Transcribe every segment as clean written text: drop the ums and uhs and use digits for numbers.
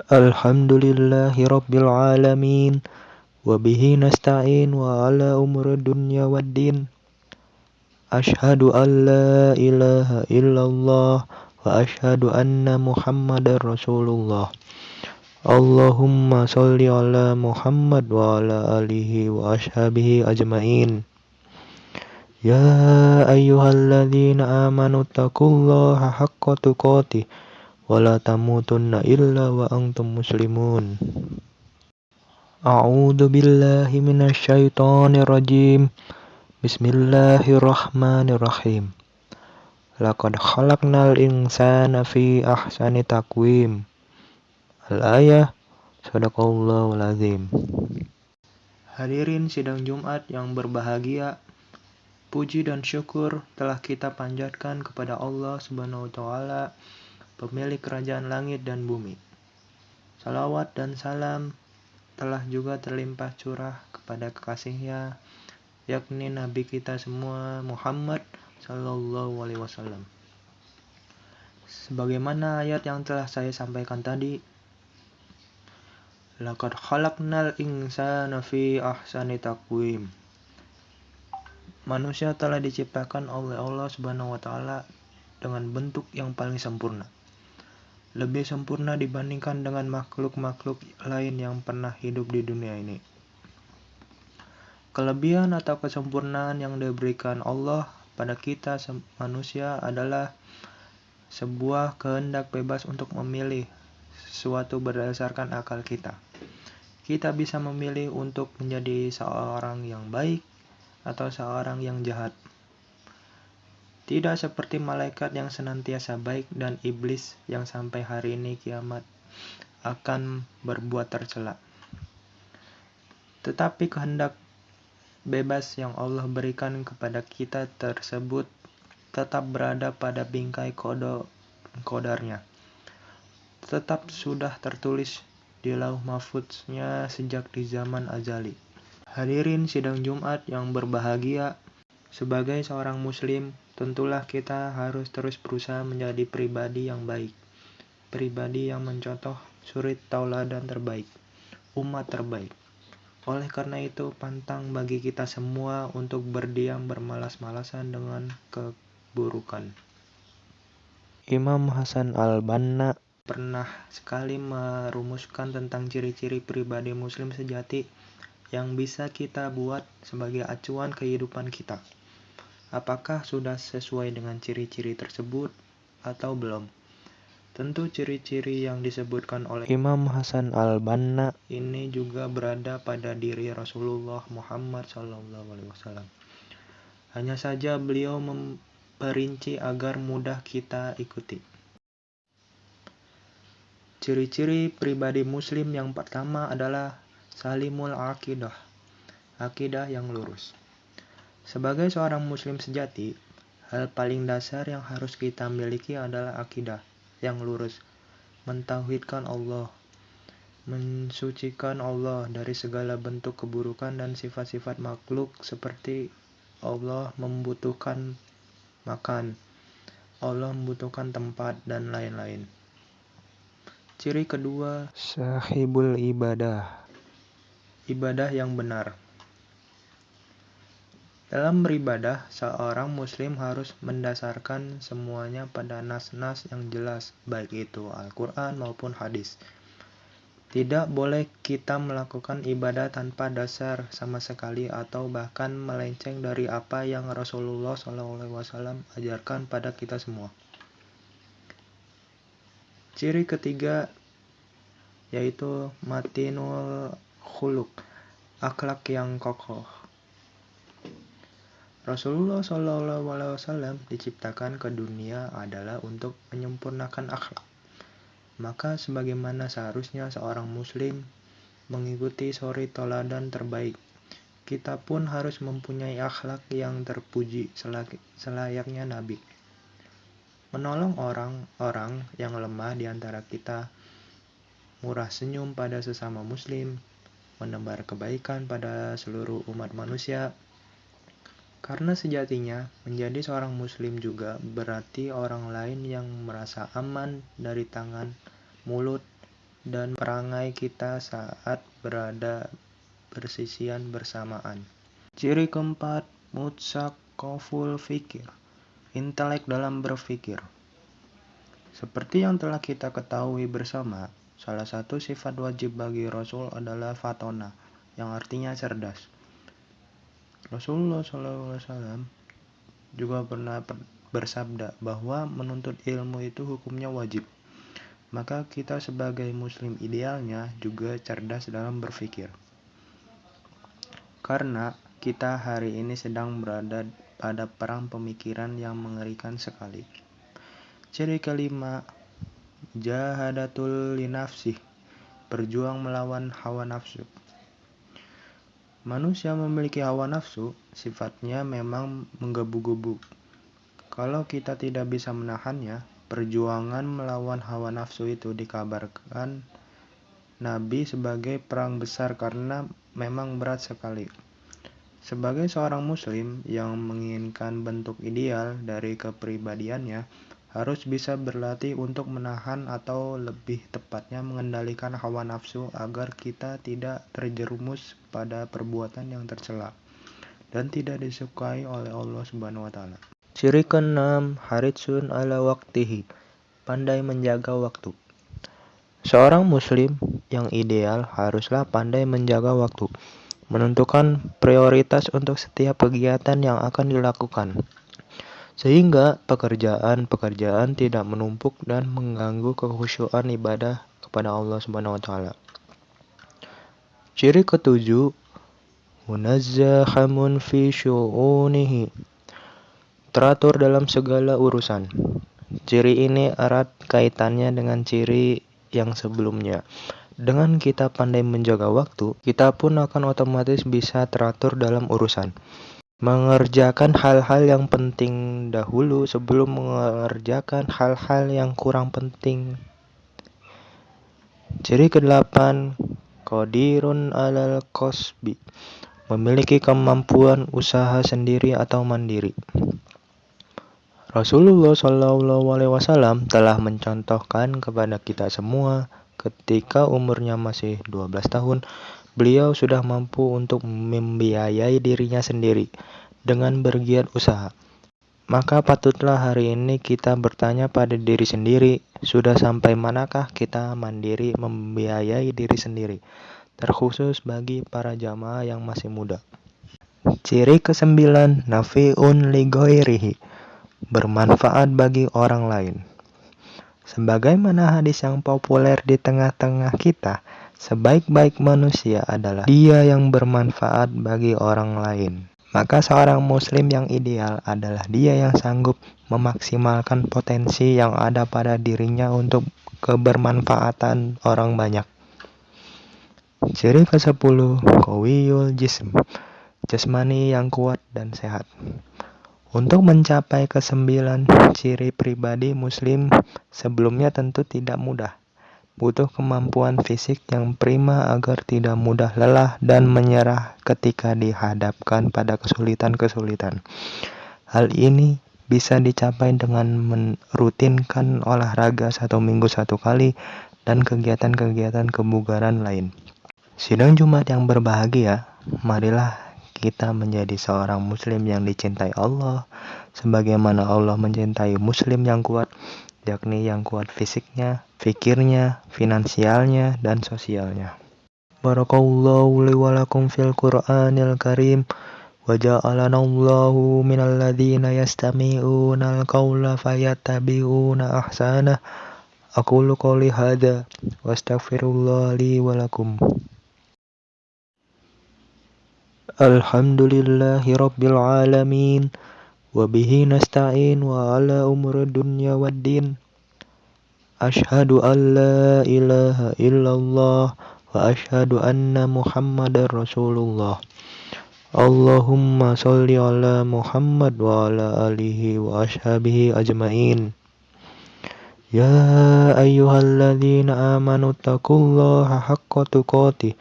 Alhamdulillahi Rabbil Alamin. Wabihi nasta'in wa ala umur dunya waddin. Ashhadu an la ilaha illallah wa ashhadu anna Muhammadar Rasulullah. Allahumma sholli ala Muhammad wa ala alihi wa ashabihi ajmain. Ya ayyuhalladzina amanu taqullaha haqqa tuqatih wa la tamutunna illa wa antum muslimun. A'udzu billahi minasyaitonir rajim. Bismillahirrahmanirrahim. Laqad khalaqnal insana fi ahsani taqwim. Al-ayah. Shadaqallahul azim. Hadirin sidang Jumat yang berbahagia, puji dan syukur telah kita panjatkan kepada Allah Subhanahu wa taala, pemilik kerajaan langit dan bumi. Salawat dan salam telah juga terlimpah curah kepada kekasihnya, yakni Nabi kita semua Muhammad Sallallahu Alaihi Wasallam. Sebagaimana ayat yang telah saya sampaikan tadi, laqad khalaqnal insana fi ahsani taqwim. Manusia telah diciptakan oleh Allah Subhanahu wa taala dengan bentuk yang paling sempurna. Lebih sempurna dibandingkan dengan makhluk-makhluk lain yang pernah hidup di dunia ini. Kelebihan atau kesempurnaan yang diberikan Allah pada kita manusia adalah sebuah kehendak bebas untuk memilih sesuatu berdasarkan akal kita. Kita bisa memilih untuk menjadi seorang yang baik atau seorang yang jahat. Tidak seperti malaikat yang senantiasa baik dan iblis yang sampai hari ini kiamat akan berbuat tercela. Tetapi kehendak bebas yang Allah berikan kepada kita tersebut tetap berada pada bingkai qadarnya. Tetap sudah tertulis di lauh mahfuznya sejak di zaman azali. Hadirin sidang Jumat yang berbahagia, sebagai seorang muslim, tentulah kita harus terus berusaha menjadi pribadi yang baik. Pribadi yang mencontoh suri tauladan terbaik, umat terbaik. Oleh karena itu, pantang bagi kita semua untuk berdiam bermalas-malasan dengan keburukan. Imam Hasan al-Banna pernah sekali merumuskan tentang ciri-ciri pribadi muslim sejati yang bisa kita buat sebagai acuan kehidupan kita. Apakah sudah sesuai dengan ciri-ciri tersebut atau belum? Tentu ciri-ciri yang disebutkan oleh Imam Hasan al-Banna ini juga berada pada diri Rasulullah Muhammad SAW. Hanya saja beliau memperinci agar mudah kita ikuti. Ciri-ciri pribadi muslim yang pertama adalah salimul aqidah, akidah yang lurus. Sebagai seorang muslim sejati, hal paling dasar yang harus kita miliki adalah akidah yang lurus, mentauhidkan Allah, mensucikan Allah dari segala bentuk keburukan dan sifat-sifat makhluk seperti Allah membutuhkan makan, Allah membutuhkan tempat, dan lain-lain. Ciri kedua, sahibul ibadah, ibadah yang benar. Dalam beribadah, seorang muslim harus mendasarkan semuanya pada nas-nas yang jelas, baik itu Al-Quran maupun hadis. Tidak boleh kita melakukan ibadah tanpa dasar sama sekali atau bahkan melenceng dari apa yang Rasulullah SAW ajarkan pada kita semua. Ciri ketiga yaitu matinul khuluq, akhlak yang kokoh. Rasulullah SAW diciptakan ke dunia adalah untuk menyempurnakan akhlak. Maka sebagaimana seharusnya seorang muslim mengikuti suri tauladan terbaik, kita pun harus mempunyai akhlak yang terpuji selayaknya Nabi. Menolong orang-orang yang lemah di antara kita, murah senyum pada sesama muslim, menebar kebaikan pada seluruh umat manusia. Karena sejatinya, menjadi seorang muslim juga berarti orang lain yang merasa aman dari tangan, mulut, dan perangai kita saat berada bersisian bersamaan. Ciri keempat, mutsaqaful fikir, intelek dalam berpikir. Seperti yang telah kita ketahui bersama, salah satu sifat wajib bagi Rasul adalah fatona, yang artinya cerdas. Rasulullah SAW juga pernah bersabda bahwa menuntut ilmu itu hukumnya wajib. Maka kita sebagai muslim idealnya juga cerdas dalam berpikir. Karena kita hari ini sedang berada pada perang pemikiran yang mengerikan sekali. Ciri kelima, jahadatul linafsih, berjuang melawan hawa nafsu. Manusia memiliki hawa nafsu, sifatnya memang menggebu-gebu. Kalau kita tidak bisa menahannya, perjuangan melawan hawa nafsu itu dikabarkan Nabi sebagai perang besar karena memang berat sekali. Sebagai seorang muslim yang menginginkan bentuk ideal dari kepribadiannya, harus bisa berlatih untuk menahan atau lebih tepatnya mengendalikan hawa nafsu agar kita tidak terjerumus pada perbuatan yang tercela dan tidak disukai oleh Allah Subhanahu wa taala. Ciri keenam, haritsun ala waqtihi, pandai menjaga waktu. Seorang muslim yang ideal haruslah pandai menjaga waktu, menentukan prioritas untuk setiap kegiatan yang akan dilakukan, sehingga pekerjaan tidak menumpuk dan mengganggu kekhusyuan ibadah kepada Allah Subhanahu wa taala. Ciri ketujuh, munazzahamun fi syu'unihi, teratur dalam segala urusan. Ciri ini erat kaitannya dengan ciri yang sebelumnya. Dengan kita pandai menjaga waktu, kita pun akan otomatis bisa teratur dalam urusan. Mengerjakan hal-hal yang penting dahulu sebelum mengerjakan hal-hal yang kurang penting. Ciri ke-8, qadirun alal qasbi, memiliki kemampuan usaha sendiri atau mandiri. Rasulullah SAW telah mencontohkan kepada kita semua ketika umurnya masih 12 tahun, beliau sudah mampu untuk membiayai dirinya sendiri dengan bergiat usaha. Maka patutlah hari ini kita bertanya pada diri sendiri, sudah sampai manakah kita mandiri membiayai diri sendiri, terkhusus bagi para jamaah yang masih muda. Ciri ke-9, nafi'un li ghairihi, bermanfaat bagi orang lain. Sebagaimana hadis yang populer di tengah-tengah kita, sebaik-baik manusia adalah dia yang bermanfaat bagi orang lain. Maka seorang muslim yang ideal adalah dia yang sanggup memaksimalkan potensi yang ada pada dirinya untuk kebermanfaatan orang banyak. Ciri ke-10, qawiyul jism, jasmani yang kuat dan sehat. Untuk mencapai ke-9 ciri pribadi muslim sebelumnya tentu tidak mudah. Butuh kemampuan fisik yang prima agar tidak mudah lelah dan menyerah ketika dihadapkan pada kesulitan-kesulitan. Hal ini bisa dicapai dengan merutinkan olahraga 1 minggu 1 kali dan kegiatan-kegiatan kebugaran lain. Sidang Jumat yang berbahagia, marilah kita menjadi seorang muslim yang dicintai Allah, sebagaimana Allah mencintai muslim yang kuat, yakni yang kuat fisiknya, fikirnya, finansialnya, dan sosialnya. Barakallahu li wa lakum fil Qur'anil Karim, wa ja'alanallahu minal ladzina yastami'unal qawla fayattabi'una ahsanah. Aqulu qouli hadza wa astaghfirullah li wa lakum. Alhamdulillahi rabbil alamin, wa bihi nasta'in wa ala umuri dunya waddin. Ashhadu an la ilaha illallah wa ashhadu anna Muhammadar Rasulullah. Allahumma sholli ala Muhammad wa ala alihi wa ashabihi ajmain. Ya ayyuhalladzina amanu taqullaha haqqa tuqatih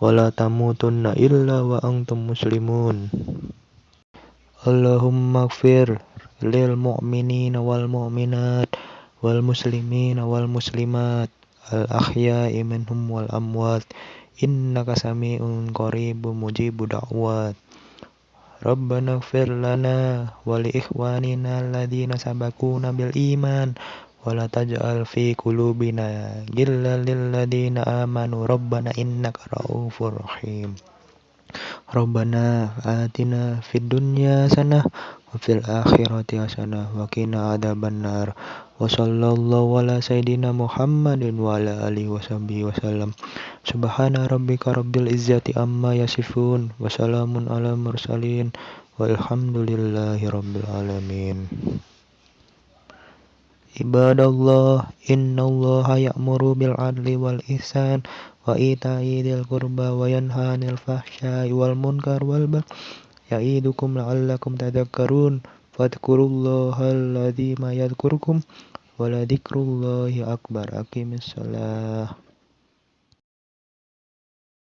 wa la tamutunna illa wa antum muslimun. Allahumma ighfir lil mu'minina wal mu'minat wal muslimina wal muslimat الأحياء منهم والأموات إنك سميع قريب مجيب دعوات ربنا اغفر لنا ولإخواننا الذين سبقونا بالإيمان ولا تجعل في قلوبنا غلا للذين آمنوا ربنا إنك رؤوف رحيم ربنا آتنا في الدنيا حسنة وفي الآخرة حسنة وقنا عذاب النار وصلى الله على سيدنا محمد وعلى آله وصحبه وسلم سبحان ربك رب العزة عما يصفون وسلام على المرسلين والحمد لله رب العالمين عباد الله إن الله يأمر بالعدل والإحسان وإيتاء ذي القربى وينهى عن الفحشاء والمنكر والبغي يعظكم لعلكم تذكرون فاذكروا الله العظيم يذكركم ولذكر الله أكبر أقم الصلاة